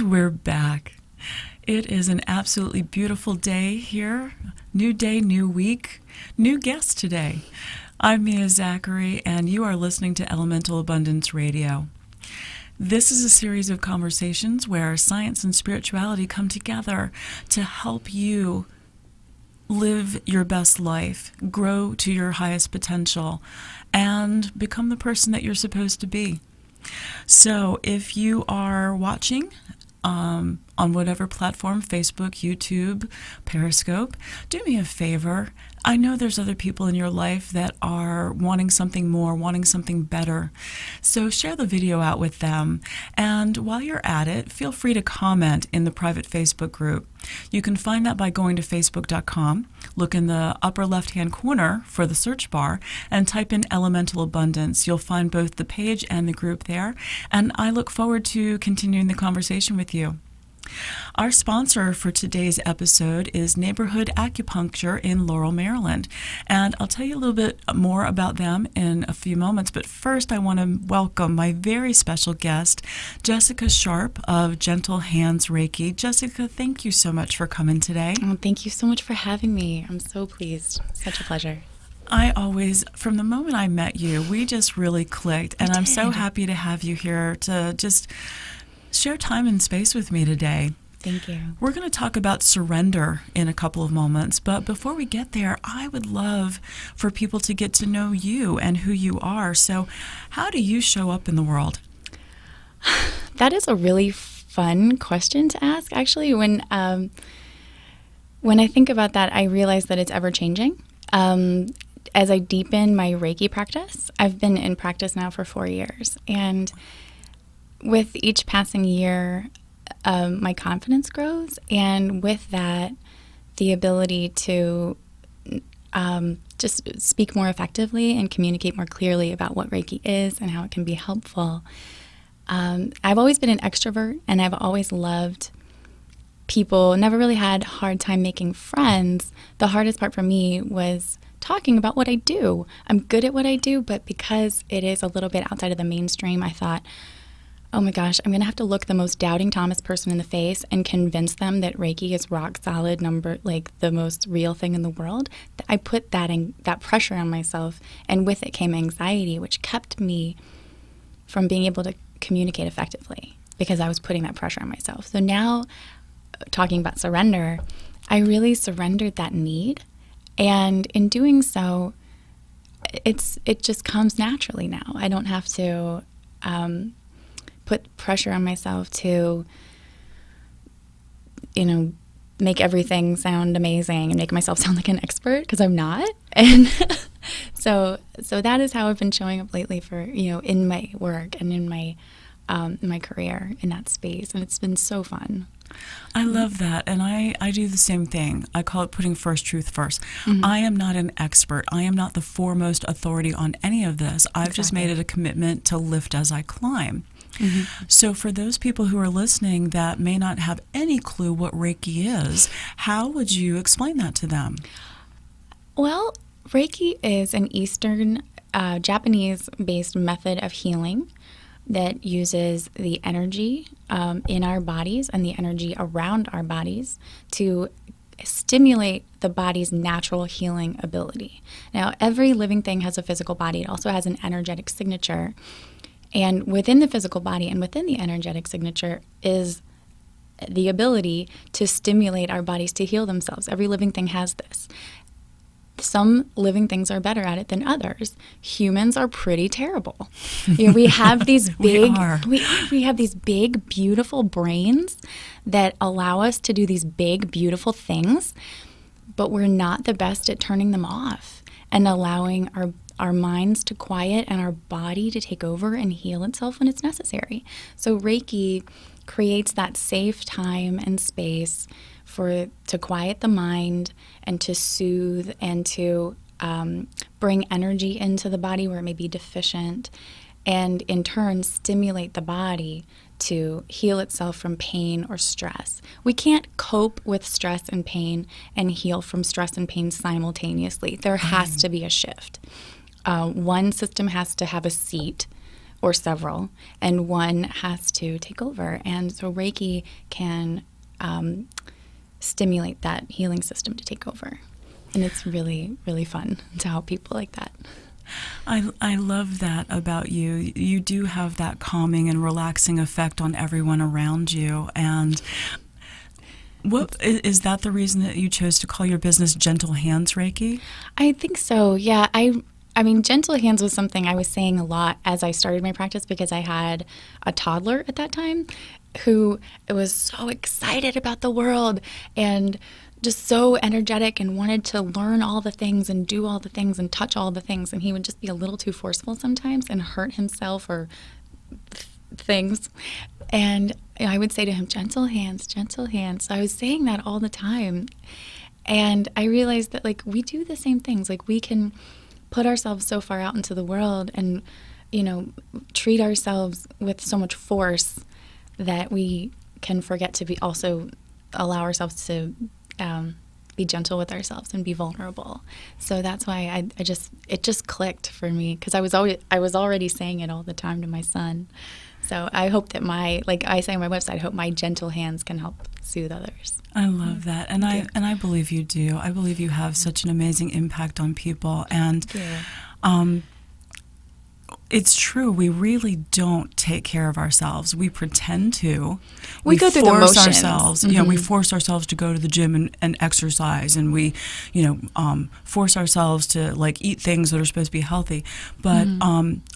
We're back. It is an absolutely beautiful day here. New day, new week, new guest today. I'm Mia Zachary, and you are listening to Elemental Abundance Radio. This is a series of conversations where science and spirituality come together to help you live your best life, grow to your highest potential, and become the person that you're supposed to be. So if you are watching on whatever platform, Facebook, YouTube, Periscope, do me a favor. I know there's other people in your life that are wanting something more, wanting something better. So share the video out with them. And while you're at it, feel free to comment in the private Facebook group. You can find that by going to facebook.com, look in the upper left-hand corner for the search bar, and type in Elemental Abundance. You'll find both the page and the group there. And I look forward to continuing the conversation with you. Our sponsor for today's episode is Neighborhood Acupuncture in Laurel, Maryland. And I'll tell you a little bit more about them in a few moments. But first, I want to welcome my very special guest, Jessica Sharp of Gentle Hands Reiki. Jessica, thank you so much for coming today. Oh, thank you so much for having me. I'm so pleased. Such a pleasure. I always, from the moment I met you, we just really clicked. And I'm so happy to have you here to just share time and space with me today. Thank you. We're going to talk about surrender in a couple of moments, but before we get there, I would love for people to get to know you and who you are. So how do you show up in the world? That is a really fun question to ask. Actually, when I think about that, I realize that it's ever-changing. As I deepen my Reiki practice, I've been in practice now for 4 years, and with each passing year, my confidence grows, and with that, the ability to just speak more effectively and communicate more clearly about what Reiki is and how it can be helpful. I've always been an extrovert, and I've always loved people, never really had a hard time making friends. The hardest part for me was talking about what I do. I'm good at what I do, but because it is a little bit outside of the mainstream, I thought, oh my gosh, I'm going to have to look the most doubting Thomas person in the face and convince them that Reiki is rock solid, like the most real thing in the world. I put that pressure on myself, and with it came anxiety, which kept me from being able to communicate effectively because I was putting that pressure on myself. So now, talking about surrender, I really surrendered that need, and in doing so, it just comes naturally now. I don't have to put pressure on myself to, make everything sound amazing and make myself sound like an expert, because I'm not. And so that is how I've been showing up lately for, in my work and in my career in that space. And it's been so fun. I love that, and I do the same thing. I call it putting first truth first. Mm-hmm. I am not an expert. I am not the foremost authority on any of this. I've just made it a commitment to lift as I climb. Mm-hmm. So for those people who are listening that may not have any clue what Reiki is, how would you explain that to them? Well, Reiki is an Eastern, Japanese-based method of healing that uses the energy in our bodies and the energy around our bodies to stimulate the body's natural healing ability. Now, every living thing has a physical body. It also has an energetic signature. And within the physical body and within the energetic signature is the ability to stimulate our bodies to heal themselves. Every living thing has this. Some living things are better at it than others. Humans are pretty terrible. We have these big, we have these big, beautiful brains that allow us to do these big, beautiful things, but we're not the best at turning them off and allowing our minds to quiet and our body to take over and heal itself when it's necessary. So Reiki creates that safe time and space to quiet the mind and to soothe and to bring energy into the body where it may be deficient, and in turn stimulate the body to heal itself from pain or stress. We can't cope with stress and pain and heal from stress and pain simultaneously. There has to be a shift. One system has to have a seat, or several, and one has to take over. And so Reiki can stimulate that healing system to take over. And it's really, really fun to help people like that. I love that about you. You do have that calming and relaxing effect on everyone around you. And what is that the reason that you chose to call your business Gentle Hands Reiki? I think so. Yeah. I mean, gentle hands was something I was saying a lot as I started my practice, because I had a toddler at that time who was so excited about the world and just so energetic and wanted to learn all the things and do all the things and touch all the things. And he would just be a little too forceful sometimes and hurt himself or things. And I would say to him, gentle hands, gentle hands. So I was saying that all the time. And I realized that, like, we do the same things. Like, we can put ourselves so far out into the world and, treat ourselves with so much force that we can forget to be also allow ourselves to be gentle with ourselves and be vulnerable. So that's why it just clicked for me, because I was already saying it all the time to my son. So I hope that like I say on my website, I hope my gentle hands can help soothe others. I love that. And I believe you do. I believe you have such an amazing impact on people. And it's true. We really don't take care of ourselves. We pretend to. We go through the motions. Ourselves. We force ourselves to go to the gym and exercise, and we, force ourselves to eat things that are supposed to be healthy. But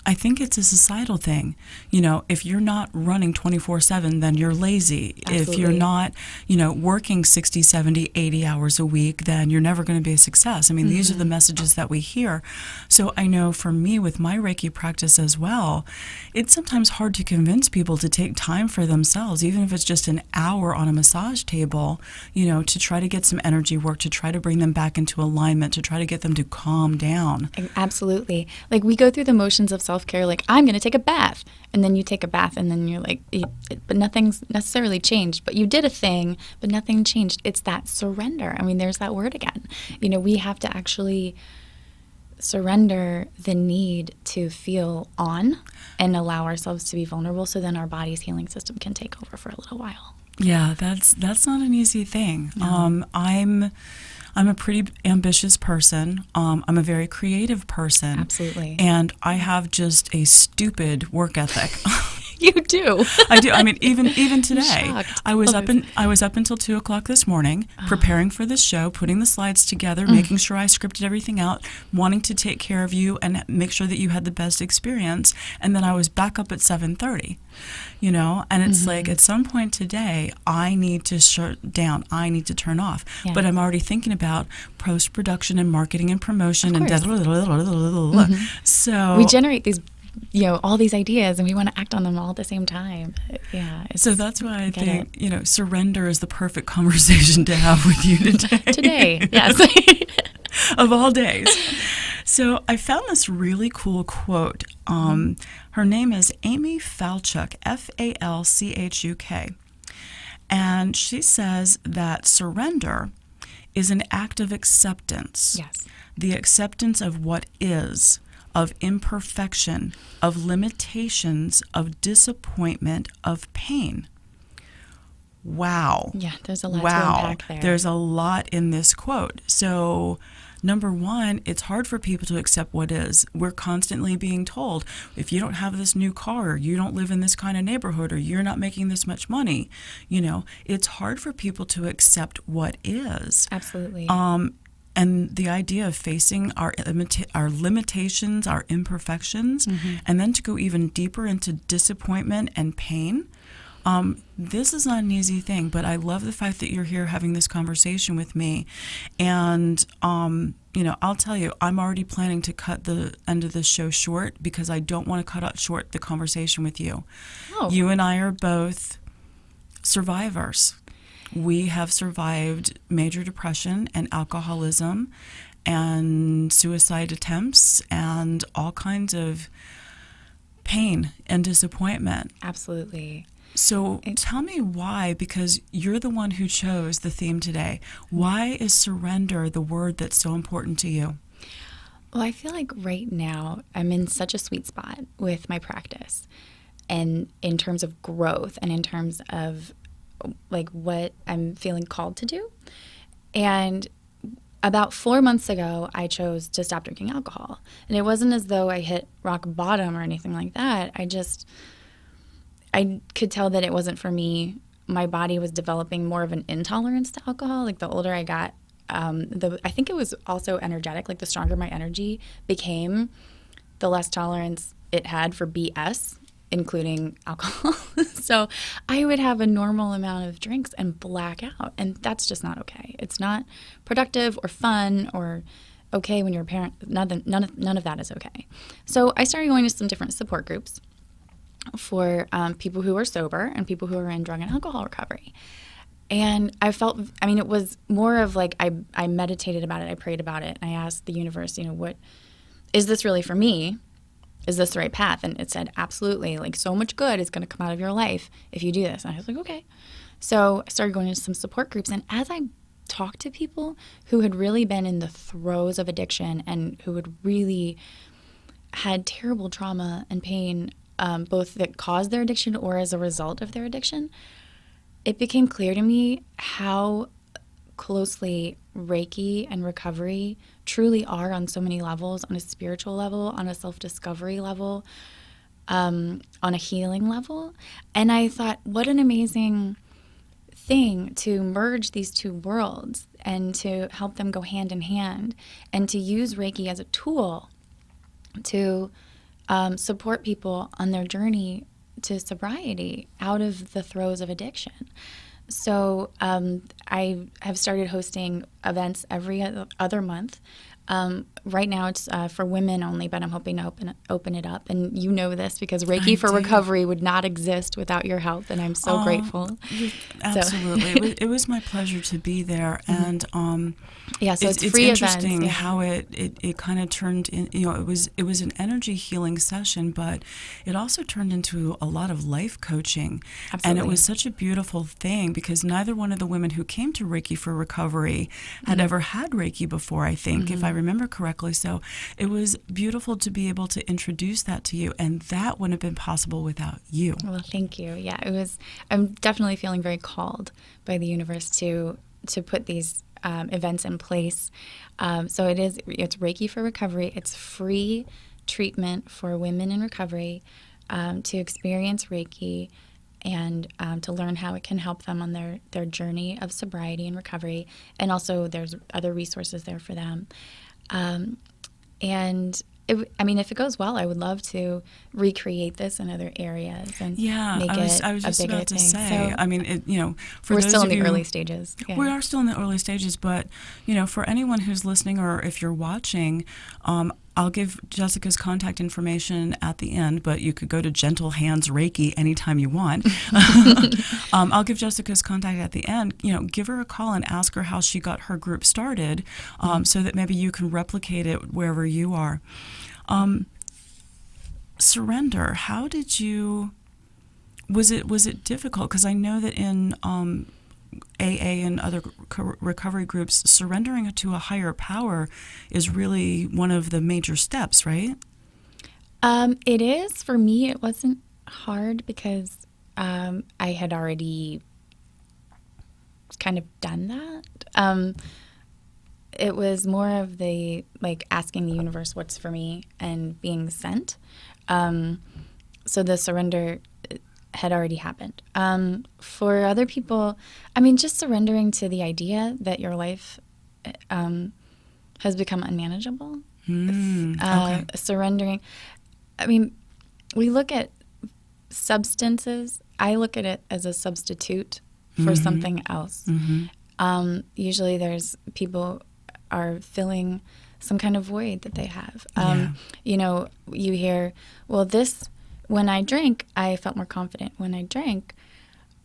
I think it's a societal thing. If you're not running 24/7, then you're lazy. Absolutely. If you're not, working 60, 70, 80 hours a week, then you're never going to be a success. I mean, these are the messages that we hear. So I know for me, with my Reiki practice as well, it's sometimes hard to convince people to take time for themselves, even if it's just an hour on a massage table, to try to get some energy work, to try to bring them back into alignment, to try to get them to calm down. Absolutely. Like, we go through the motions of self-care, like, I'm going to take a bath. And then you take a bath, and then you're like, but nothing's necessarily changed. But you did a thing, but nothing changed. It's that surrender. I mean, there's that word again. We have to actually surrender the need to feel on and allow ourselves to be vulnerable, so then our body's healing system can take over for a little while. Yeah, that's not an easy thing. No. I'm a pretty ambitious person. I'm a very creative person. Absolutely. And I have just a stupid work ethic. You do. I do. I mean, even today, I was up until 2:00 this morning, preparing for this show, putting the slides together, making sure I scripted everything out, wanting to take care of you and make sure that you had the best experience. And then I was back up at 7:30. And it's like, at some point today, I need to shut down. I need to turn off. Yeah. But I'm already thinking about post-production and marketing and promotion and so we generate these, all these ideas, and we want to act on them all at the same time. Yeah. So that's why I think, surrender is the perfect conversation to have with you today. Today, yes. Of all days. So I found this really cool quote. Her name is Amy Falchuk, Falchuk. And she says that surrender is an act of acceptance. Yes. The acceptance of what is, of imperfection, of limitations, of disappointment, of pain. Wow. Yeah, there's a lot to unpack there. There's a lot in this quote. So, number one, it's hard for people to accept what is. We're constantly being told, if you don't have this new car, or you don't live in this kind of neighborhood, or you're not making this much money, it's hard for people to accept what is. Absolutely. And the idea of facing our limitations, our imperfections, and then to go even deeper into disappointment and pain, this is not an easy thing. But I love the fact that you're here having this conversation with me. And, I'll tell you, I'm already planning to cut the end of this show short, because I don't want to cut out short the conversation with you. Oh. You and I are both survivors. We have survived major depression and alcoholism and suicide attempts and all kinds of pain and disappointment. Absolutely. So tell me why, because you're the one who chose the theme today. Why is surrender the word that's so important to you? Well, I feel like right now I'm in such a sweet spot with my practice, and in terms of growth and in terms of like what I'm feeling called to do. And about 4 months ago, I chose to stop drinking alcohol. And it wasn't as though I hit rock bottom or anything like that. I could tell that it wasn't for me. My body was developing more of an intolerance to alcohol. Like the older I got, I think it was also energetic. Like the stronger my energy became, the less tolerance it had for BS, including alcohol. So I would have a normal amount of drinks and black out, and that's just not okay. It's not productive or fun or okay when you're a parent. None of that is okay. So I started going to some different support groups for people who are sober and people who are in drug and alcohol recovery. And I felt, it was more of like I meditated about it, I prayed about it, and I asked the universe, what is this really for me? Is this the right path? And it said, absolutely, like so much good is going to come out of your life if you do this. And I was like, okay. So I started going to some support groups. And as I talked to people who had really been in the throes of addiction and who had really had terrible trauma and pain, both that caused their addiction or as a result of their addiction, it became clear to me how closely Reiki and recovery truly are on so many levels, on a spiritual level, on a self-discovery level, on a healing level. And I thought, what an amazing thing to merge these two worlds and to help them go hand in hand and to use Reiki as a tool to support people on their journey to sobriety out of the throes of addiction. So I have started hosting events every other month. Right now it's for women only, but I'm hoping to open it up. And you know this because Reiki for Recovery would not exist without your help, and I'm so grateful. Absolutely. It was my pleasure to be there. And so it's free events. It's interesting how it kind of turned in, it was an energy healing session, but it also turned into a lot of life coaching. Absolutely. And it was such a beautiful thing because neither one of the women who came to Reiki for Recovery had ever had Reiki before, I think, if I remember correctly. So it was beautiful to be able to introduce that to you, and that wouldn't have been possible without you. Well, thank you. Yeah, it was. I'm definitely feeling very called by the universe to put these events in place. So it's Reiki for Recovery. It's free treatment for women in recovery to experience Reiki and to learn how it can help them on their journey of sobriety and recovery. And also there's other resources there for them. And if it goes well, I would love to recreate this in other areas and make it I was just a bigger about to thing. say. So, for we're those still of in the you, early stages. Yeah. We are still in the early stages, but for anyone who's listening or if you're watching, I'll give Jessica's contact information at the end, but you could go to Gentle Hands Reiki anytime you want. I'll give Jessica's contact at the end. Give her a call and ask her how she got her group started, so that maybe you can replicate it wherever you are. Surrender. How did you? Was it difficult? Because I know that in AA and other recovery groups, surrendering to a higher power is really one of the major steps, right? It is. For me, it wasn't hard because I had already kind of done that. It was more of the asking the universe what's for me and being sent. So the surrender had already happened. For other people, just surrendering to the idea that your life has become unmanageable. Okay. Surrendering. We look at substances. I look at it as a substitute for something else. Usually there's people are filling some kind of void that they have. You hear, well, when I drank, I felt more confident. When I drank,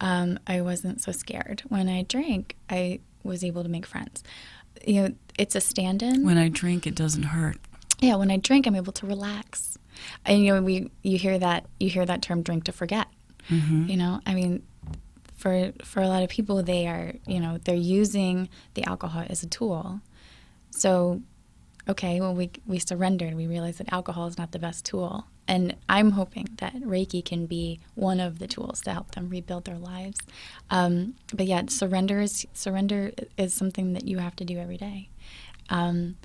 I wasn't so scared. When I drank, I was able to make friends. It's a stand-in. When I drink, it doesn't hurt. Yeah, when I drink, I'm able to relax. And you hear that term, drink to forget. For a lot of people, they are they're using the alcohol as a tool. So okay, well, we surrendered. We realized that alcohol is not the best tool. And I'm hoping that Reiki can be one of the tools to help them rebuild their lives. But yeah, surrender is something that you have to do every day. And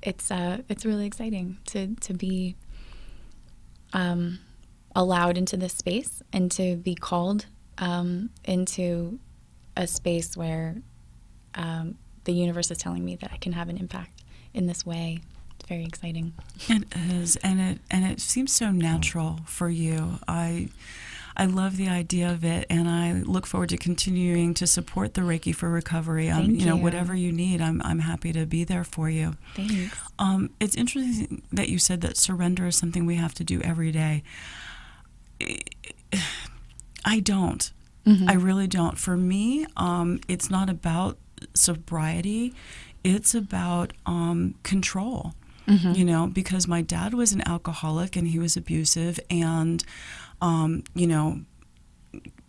it's really exciting to be allowed into this space and to be called into a space where the universe is telling me that I can have an impact in this way. It's very exciting. It is, and it seems so natural for you. I love the idea of it, and I look forward to continuing to support the Reiki for Recovery. Thank you. Whatever you need, I'm happy to be there for you. Thanks. It's interesting that you said that surrender is something we have to do every day. I don't. Mm-hmm. I really don't. For me, it's not about sobriety. It's about control. Mm-hmm. Because my dad was an alcoholic and he was abusive, and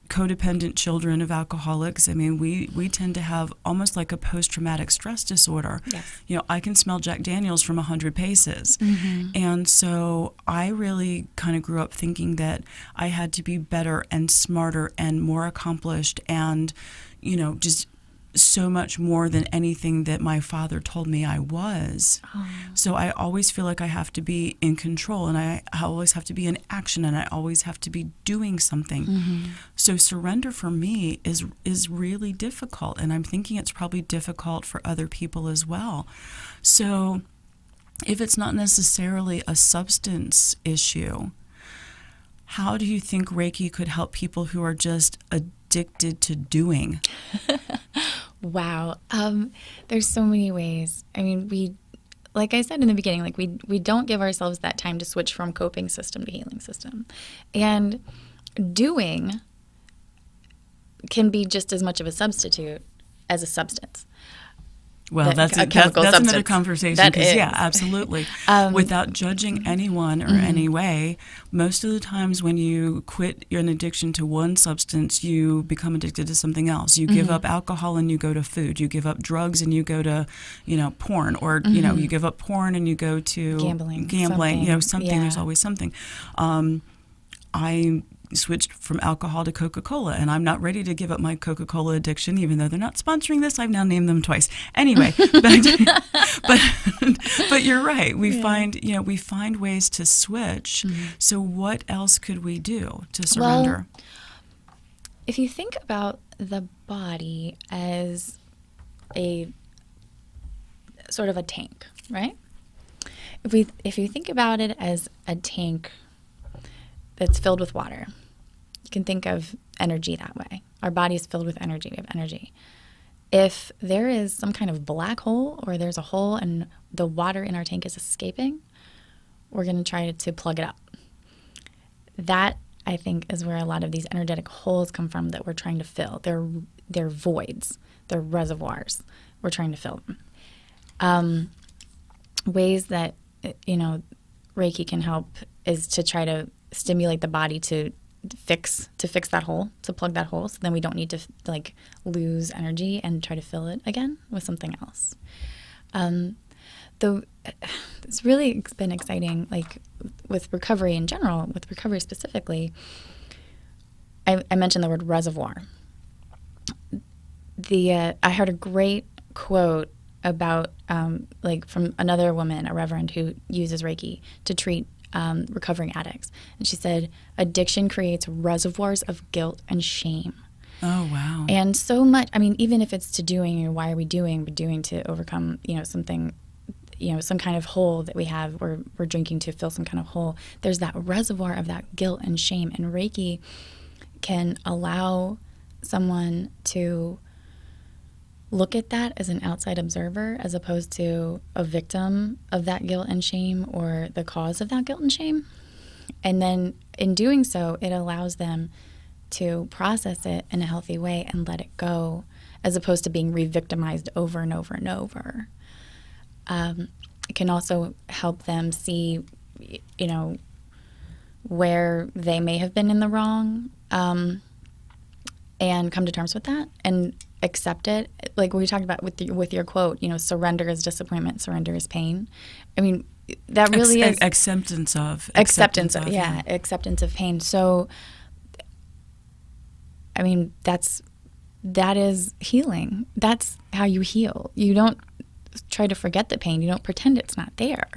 codependent children of alcoholics, I mean, we tend to have almost like a post-traumatic stress disorder. Yes. I can smell Jack Daniels from 100 paces. Mm-hmm. And so I really kind of grew up thinking that I had to be better and smarter and more accomplished and, just so much more than anything that my father told me I was. Oh. So I always feel like I have to be in control, and I always have to be in action, and I always have to be doing something. Mm-hmm. So surrender for me is really difficult, and I'm thinking it's probably difficult for other people as well. So if it's not necessarily a substance issue, how do you think Reiki could help people who are just addicted to doing? Wow. There's so many ways. I mean, like I said in the beginning, like we don't give ourselves that time to switch from coping system to healing system. And doing can be just as much of a substitute as a substance. Well, that's another conversation. Yeah, absolutely. Without judging anyone or any way, most of the times when you quit an addiction to one substance, you become addicted to something else. You give up alcohol and you go to food. You give up drugs and you go to, porn, or you give up porn and you go to gambling. Something. Yeah. There's always something. I switched from alcohol to Coca-Cola, and I'm not ready to give up my Coca-Cola addiction, even though they're not sponsoring this. I've now named them twice. Anyway, but you're right. We find ways to switch. Mm-hmm. So what else could we do to surrender? Well, if you think about the body as a sort of a tank, right? If you think about it as a tank that's filled with water, you can think of energy that way. Our body is filled with energy. We have energy. If there is some kind of black hole, or there's a hole and the water in our tank is escaping, we're going to try to plug it up. That, I think, is where a lot of these energetic holes come from that we're trying to fill. They're voids. They're reservoirs. We're trying to fill them. Ways that, Reiki can help is to try to stimulate the body to fix that hole, to plug that hole, so then we don't need to lose energy and try to fill it again with something else. Though it's really been exciting, with recovery in general, with recovery specifically. I mentioned the word reservoir. I heard a great quote about from another woman, a reverend who uses Reiki to treat recovering addicts. And she said, addiction creates reservoirs of guilt and shame. Oh, wow. And so much, even if it's to doing, why are we doing? We're doing to overcome, something, some kind of hole that we have, or we're drinking to fill some kind of hole. There's that reservoir of that guilt and shame. And Reiki can allow someone to look at that as an outside observer, as opposed to a victim of that guilt and shame, or the cause of that guilt and shame. And then in doing so, it allows them to process it in a healthy way and let it go, as opposed to being re-victimized over and over and over. It can also help them see, where they may have been in the wrong, and come to terms with that. And accept it. Like we talked about with your quote, surrender is disappointment, surrender is pain. I mean, that really is acceptance of acceptance of pain. So, I mean, that is healing. That's how you heal. You don't try to forget the pain. You don't pretend it's not there.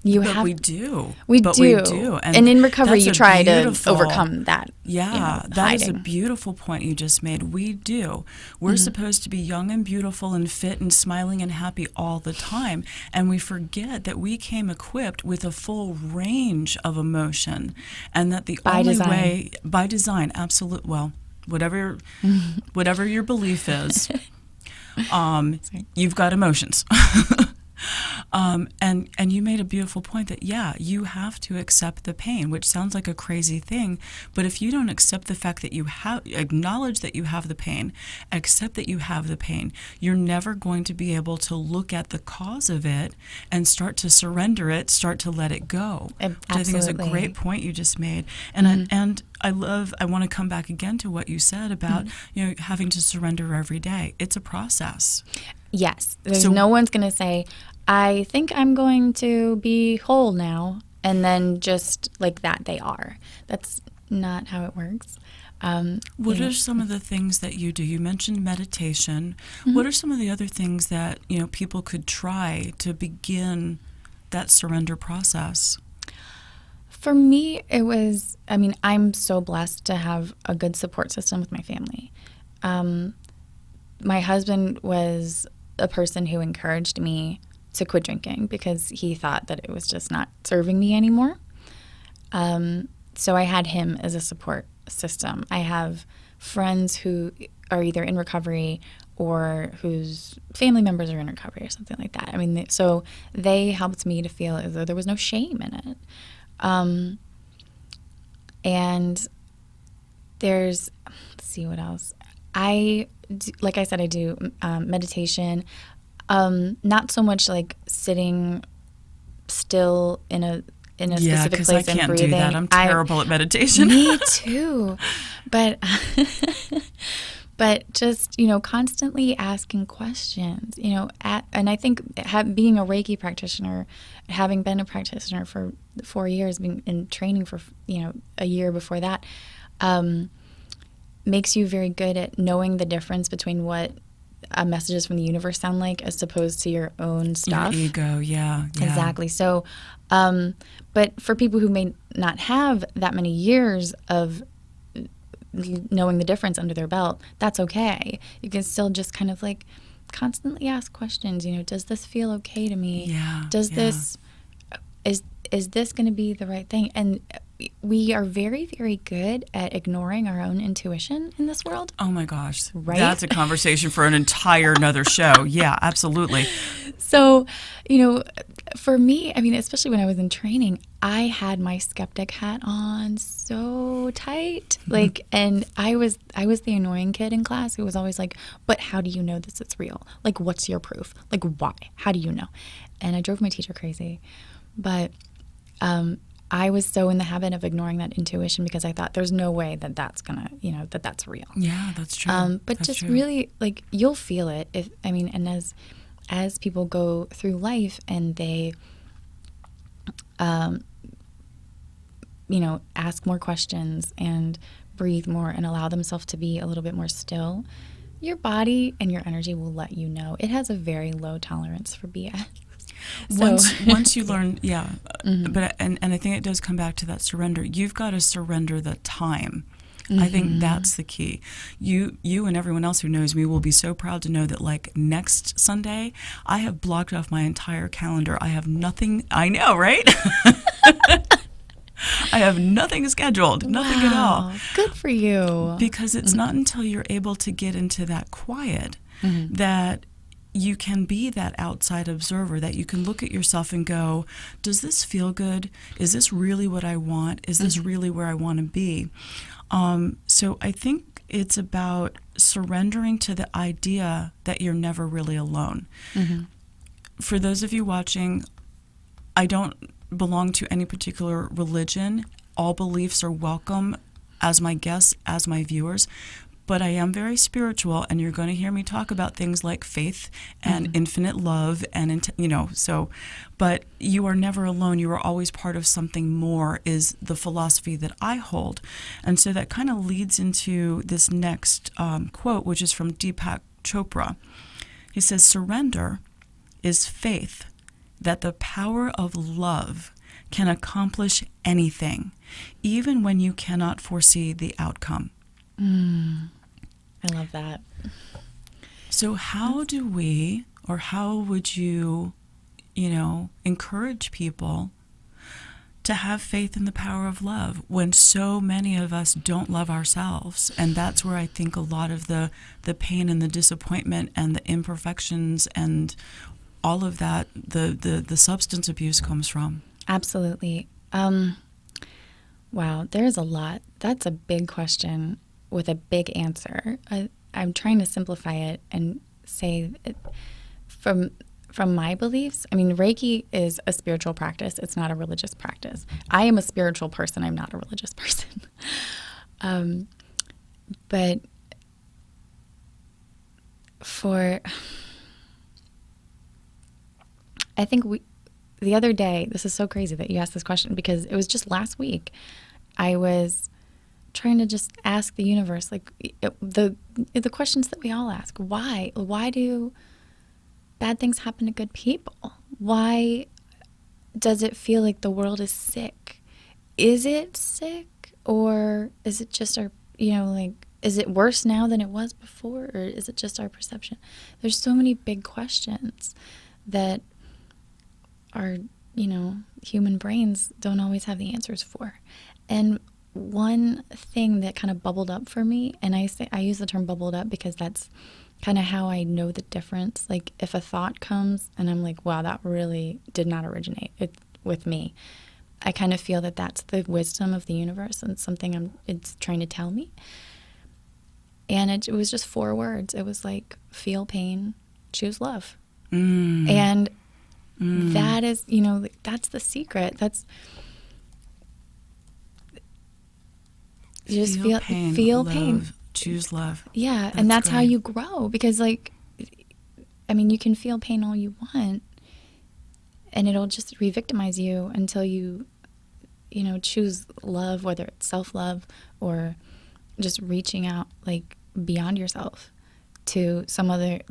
We do. We do. And in recovery, you try to overcome that. Yeah, that is a beautiful point you just made. We do. We're supposed to be young and beautiful and fit and smiling and happy all the time. And we forget that we came equipped with a full range of emotion. And that the only way, by design, absolute, well, whatever your belief is, you've got emotions. And you made a beautiful point that, you have to accept the pain, which sounds like a crazy thing. But if you don't accept the fact that acknowledge that you have the pain, accept that you have the pain, you're never going to be able to look at the cause of it and start to surrender it, start to let it go. Absolutely. Which I think is a great point you just made. And I want to come back again to what you said about, having to surrender every day. It's a process. Yes. There's no one's going to say, I think I'm going to be whole now, and then just like that they are. That's not how it works. What are some of the things that you do? You mentioned meditation. What are some of the other things that, people could try to begin that surrender process? For me, I'm so blessed to have a good support system with my family. My husband was a person who encouraged me to quit drinking because he thought that it was just not serving me anymore. So I had him as a support system. I have friends who are either in recovery or whose family members are in recovery or something like that. I mean, so they helped me to feel as though there was no shame in it. And let's see what else. Like I said, I do meditation. Not so much like sitting still in a specific place and breathing. Yeah, because I can't do that. I'm terrible at meditation. Me too. But just, constantly asking questions, and I think being a Reiki practitioner, having been a practitioner for 4 years, being in training for, a year before that, makes you very good at knowing the difference between what messages from the universe sound like as opposed to your own stuff. Your ego, yeah. Exactly. So, but for people who may not have that many years of knowing the difference under their belt, that's okay. You can still just kind of like constantly ask questions. Does this feel okay to me? Yeah. This is this going to be the right thing? And we are very, very good at ignoring our own intuition in this world. Oh my gosh. Right? That's a conversation for an entire another show. Yeah, absolutely. So, for me, especially when I was in training, I had my skeptic hat on so tight. And I was the annoying kid in class who was always like, but how do you know this is real? Like, what's your proof? Like, why? How do you know? And I drove my teacher crazy. But I was so in the habit of ignoring that intuition because I thought there's no way that that's gonna, that's real. Yeah, that's true. But that's just true. really, you'll feel it. And as people go through life and they, ask more questions and breathe more and allow themselves to be a little bit more still, your body and your energy will let you know. It has a very low tolerance for BS. Once you learn, but and I think it does come back to that surrender. You've got to surrender the time. I think that's the key. You and everyone else who knows me will be so proud to know that next Sunday, I have blocked off my entire calendar. I have nothing. I know, right? I have nothing scheduled, nothing at all. Good for you. Because it's not until you're able to get into that quiet that you can be that outside observer, that you can look at yourself and go, does this feel good? Is this really what I want? Is this really where I want to be? So I think it's about surrendering to the idea that you're never really alone. For those of you watching, I don't belong to any particular religion. All beliefs are welcome as my guests, as my viewers. but I am very spiritual, and you're going to hear me talk about things like faith and infinite love and, but you are never alone. You are always part of something more is the philosophy that I hold. And so that kind of leads into this next quote, which is from Deepak Chopra. He says, surrender is faith that the power of love can accomplish anything, even when you cannot foresee the outcome. I love that. So how do we, or how would you, encourage people to have faith in the power of love when so many of us don't love ourselves? And that's where I think a lot of the pain and the disappointment and the imperfections and all of that, the substance abuse comes from. Absolutely. Wow, there's a lot. That's a big question with a big answer. I'm trying to simplify it and say from my beliefs, I mean, Reiki is a spiritual practice. It's not a religious practice. I am a spiritual person. I'm not a religious person. But I think the other day, this is so crazy that you asked this question because it was just last week. I was trying to just ask the universe, like the questions that we all ask. Why do bad things happen to good people? Why does it feel like the world is sick? Is it sick, or is it just our, is it worse now than it was before, or is it just our perception? There's so many big questions that our, human brains don't always have the answers for. And one thing that kind of bubbled up for me, and I use the term bubbled up because that's kind of how I know the difference. Like if a thought comes and I'm like, wow, that really did not originate with me, I kind of feel that that's the wisdom of the universe and something it's trying to tell me. And it was just 4 words. It was like, feel pain, choose love. And that is, that's the secret. That's just feel pain, choose love. Yeah, and that's great. How you grow, because you can feel pain all you want, and it'll just re-victimize you until you choose love, whether it's self-love or just reaching out beyond yourself to some other,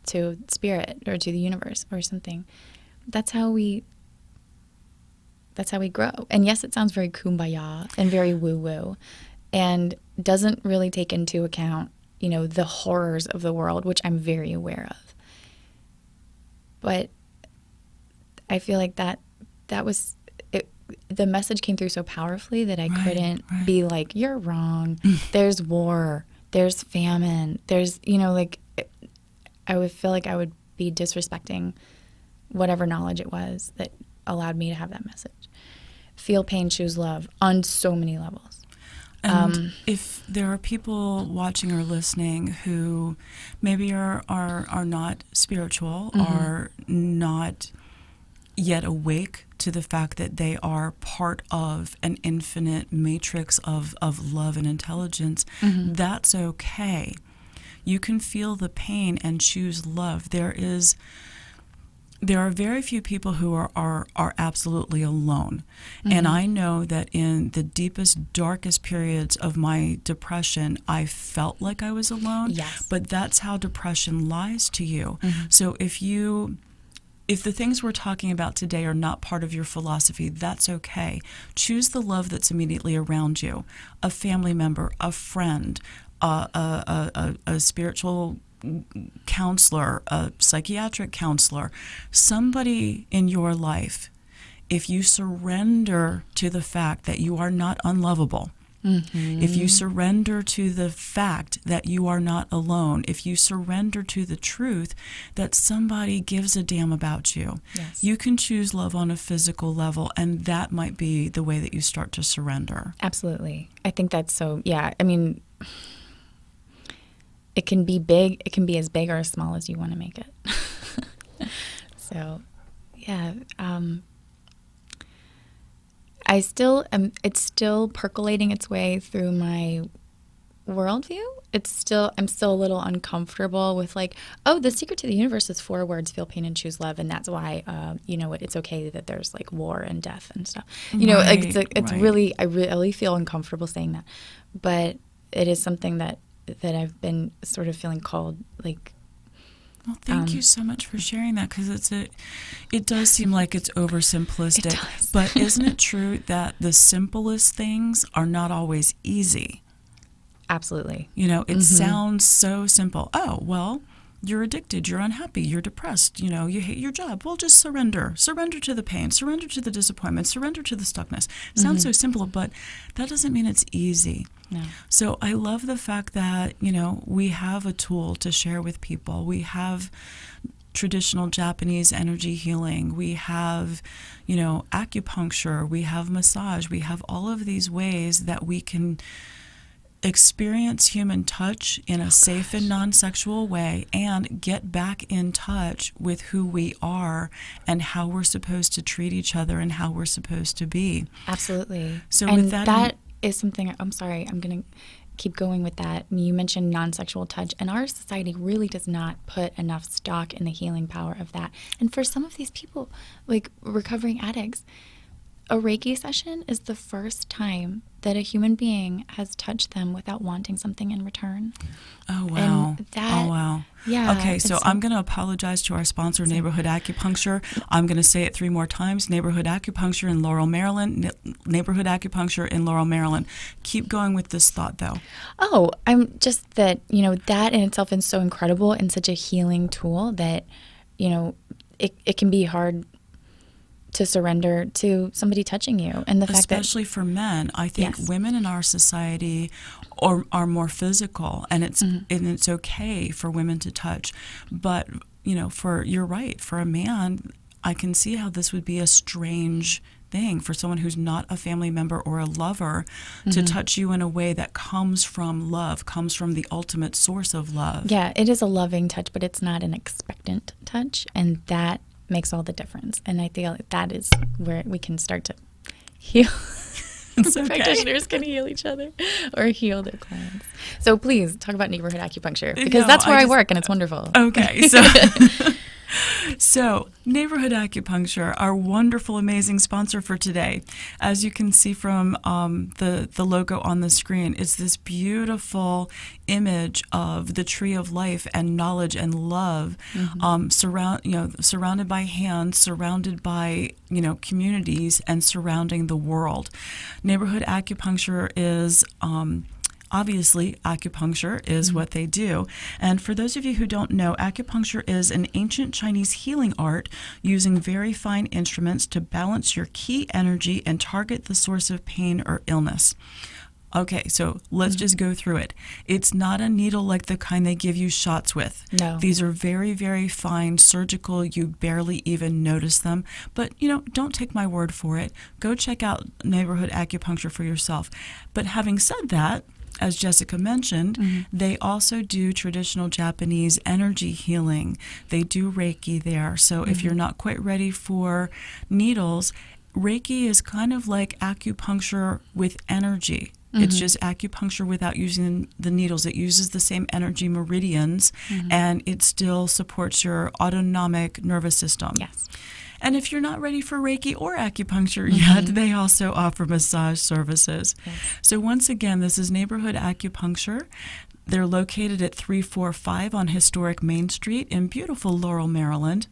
to spirit or to the universe or something. That's how we grow. And yes, it sounds very kumbaya and very woo-woo and doesn't really take into account, the horrors of the world, which I'm very aware of. But I feel like that was it. The message came through so powerfully that I couldn't be like, you're wrong. There's war. There's famine. There's, I would feel like I would be disrespecting whatever knowledge it was that allowed me to have that message. Feel pain, choose love on so many levels. And if there are people watching or listening who maybe are not spiritual, are not yet awake to the fact that they are part of an infinite matrix of love and intelligence, that's okay. You can feel the pain and choose love. There are very few people who are absolutely alone. And I know that in the deepest, darkest periods of my depression, I felt like I was alone. Yes. But that's how depression lies to you. So if the things we're talking about today are not part of your philosophy, that's okay. Choose the love that's immediately around you. A family member, a friend, a spiritual counselor, a psychiatric counselor, somebody in your life. If you surrender to the fact that you are not unlovable, if you surrender to the fact that you are not alone, if you surrender to the truth that somebody gives a damn about you, you can choose love on a physical level, and that might be the way that you start to surrender. Absolutely. I think that's so, it can be big. It can be as big or as small as you want to make it. So, yeah. It's still percolating its way through my worldview, I'm still a little uncomfortable with like, oh, the secret to the universe is 4 words: feel pain and choose love, and that's why it's okay that there's like war and death and stuff. Like it's Right. really, I really feel uncomfortable saying that, but it is something that I've been sort of feeling called like. Well, thank you so much for sharing that, because it does seem like it's oversimplistic. It does. But isn't it true that the simplest things are not always easy? Absolutely. It sounds so simple. Oh, well, you're addicted, you're unhappy, you're depressed, you hate your job. Well, just surrender. Surrender to the pain, surrender to the disappointment, surrender to the stuckness. Sounds so simple, but that doesn't mean it's easy. No. So I love the fact that, we have a tool to share with people. We have traditional Japanese energy healing. We have, acupuncture. We have massage. We have all of these ways that we can experience human touch in a safe and non-sexual way and get back in touch with who we are and how we're supposed to treat each other and how we're supposed to be. Absolutely. So and with that is something, I'm sorry, I'm going to keep going with that. You mentioned non-sexual touch, and our society really does not put enough stock in the healing power of that. And for some of these people, like recovering addicts, a Reiki session is the first time that a human being has touched them without wanting something in return. Oh, wow. And wow. Yeah. Okay, so I'm going to apologize to our sponsor, Neighborhood Acupuncture. I'm going to say it 3 more times. Neighborhood Acupuncture in Laurel, Maryland. Neighborhood Acupuncture in Laurel, Maryland. Keep going with this thought, though. Oh, I'm just that, that in itself is so incredible and such a healing tool that, it can be hard to surrender to somebody touching you. And the fact that, especially for men, I think women in our society are more physical, and it's okay for women to touch. But, you're right, for a man, I can see how this would be a strange thing for someone who's not a family member or a lover to touch you in a way that comes from love, comes from the ultimate source of love. Yeah, it is a loving touch, but it's not an expectant touch, and that makes all the difference. And I feel that is where we can start to heal. Practitioners can heal each other or heal their clients. So please talk about neighborhood acupuncture, because that's where I work, and it's wonderful. Okay, so Neighborhood Acupuncture, our wonderful, amazing sponsor for today. As you can see from the logo on the screen, it's this beautiful image of the tree of life and knowledge and love, surrounded by hands, surrounded by communities, and surrounding the world. Neighborhood Acupuncture is obviously, acupuncture is what they do. And for those of you who don't know, acupuncture is an ancient Chinese healing art using very fine instruments to balance your key energy and target the source of pain or illness. Okay, so let's just go through it. It's not a needle like the kind they give you shots with. No. These are very, very fine, surgical. You barely even notice them. But, don't take my word for it. Go check out Neighborhood Acupuncture for yourself. But having said that, as Jessica mentioned, they also do traditional Japanese energy healing. They do Reiki there. So if you're not quite ready for needles, Reiki is kind of like acupuncture with energy. It's just acupuncture without using the needles. It uses the same energy meridians, and it still supports your autonomic nervous system. Yes. And if you're not ready for Reiki or acupuncture yet, they also offer massage services. Yes. So once again, this is Neighborhood Acupuncture. They're located at 345 on Historic Main Street in beautiful Laurel, Maryland.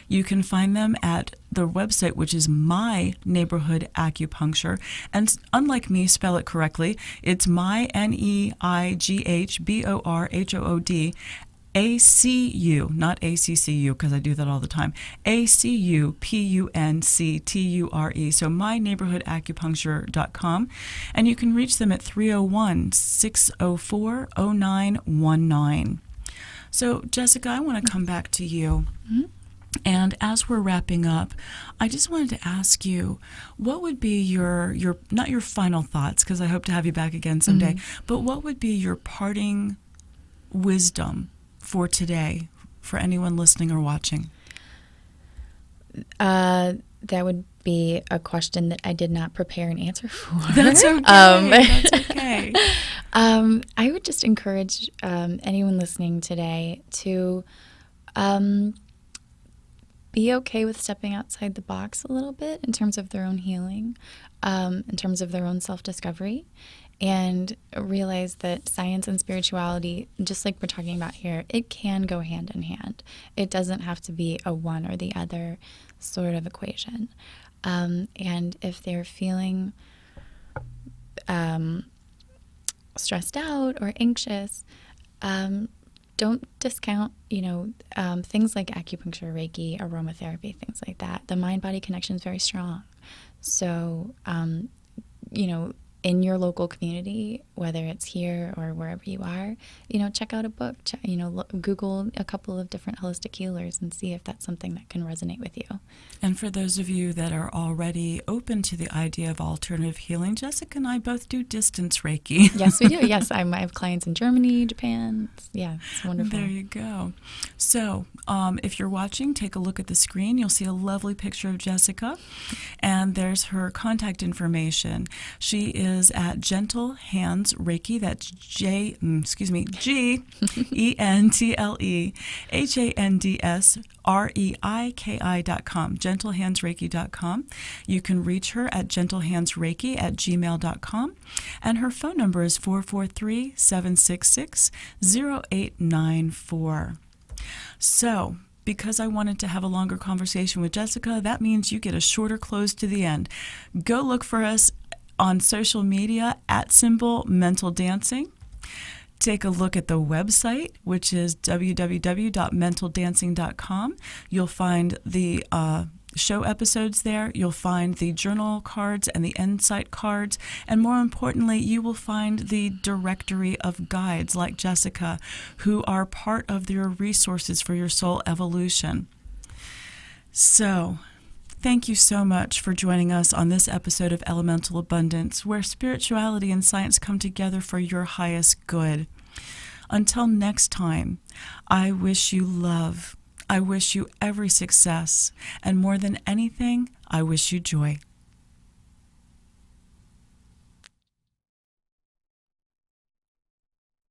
You can find them at the website, which is My Neighborhood Acupuncture. And unlike me, spell it correctly. It's my, NEIGHBORHOOD, ACU, not ACCU, because I do that all the time, ACUPUNCTURE, so myneighborhoodacupuncture.com, and you can reach them at 301-604-0919. So, Jessica, I want to come back to you. And as we're wrapping up, I just wanted to ask you, what would be your not your final thoughts, because I hope to have you back again someday, but what would be your parting wisdom for today, for anyone listening or watching? That would be a question that I did not prepare an answer for. That's okay. That's okay. I would just encourage anyone listening today to be okay with stepping outside the box a little bit in terms of their own healing, in terms of their own self-discovery, and realize that science and spirituality, just like we're talking about here, it can go hand in hand. It doesn't have to be a one or the other sort of equation. And if they're feeling stressed out or anxious, don't discount, things like acupuncture, Reiki, aromatherapy, things like that. The mind-body connection is very strong. So, in your local community, whether it's here or wherever you are, check out a book, Google a couple of different holistic healers and see if that's something that can resonate with you. And for those of you that are already open to the idea of alternative healing, Jessica and I both do distance Reiki. Yes, we do. Yes, I have clients in Germany, Japan. It's wonderful. There you go. So if you're watching, take a look at the screen. You'll see a lovely picture of Jessica, and there's her contact information. She is at Gentle Hands Reiki. That's GentleHandsReiki.com. GentleHandsReiki.com. You can reach her at gentlehandsreiki@gmail.com, and her phone number is 443-766-0894. So, because I wanted to have a longer conversation with Jessica, that means you get a shorter close to the end. Go look for us on social media @Mental Dancing. Take a look at the website, which is www.mentaldancing.com. You'll find the show episodes there. You'll find the journal cards and the insight cards. And more importantly, you will find the directory of guides like Jessica, who are part of your resources for your soul evolution. So, thank you so much for joining us on this episode of Elemental Abundance, where spirituality and science come together for your highest good. Until next time, I wish you love. I wish you every success. And more than anything, I wish you joy.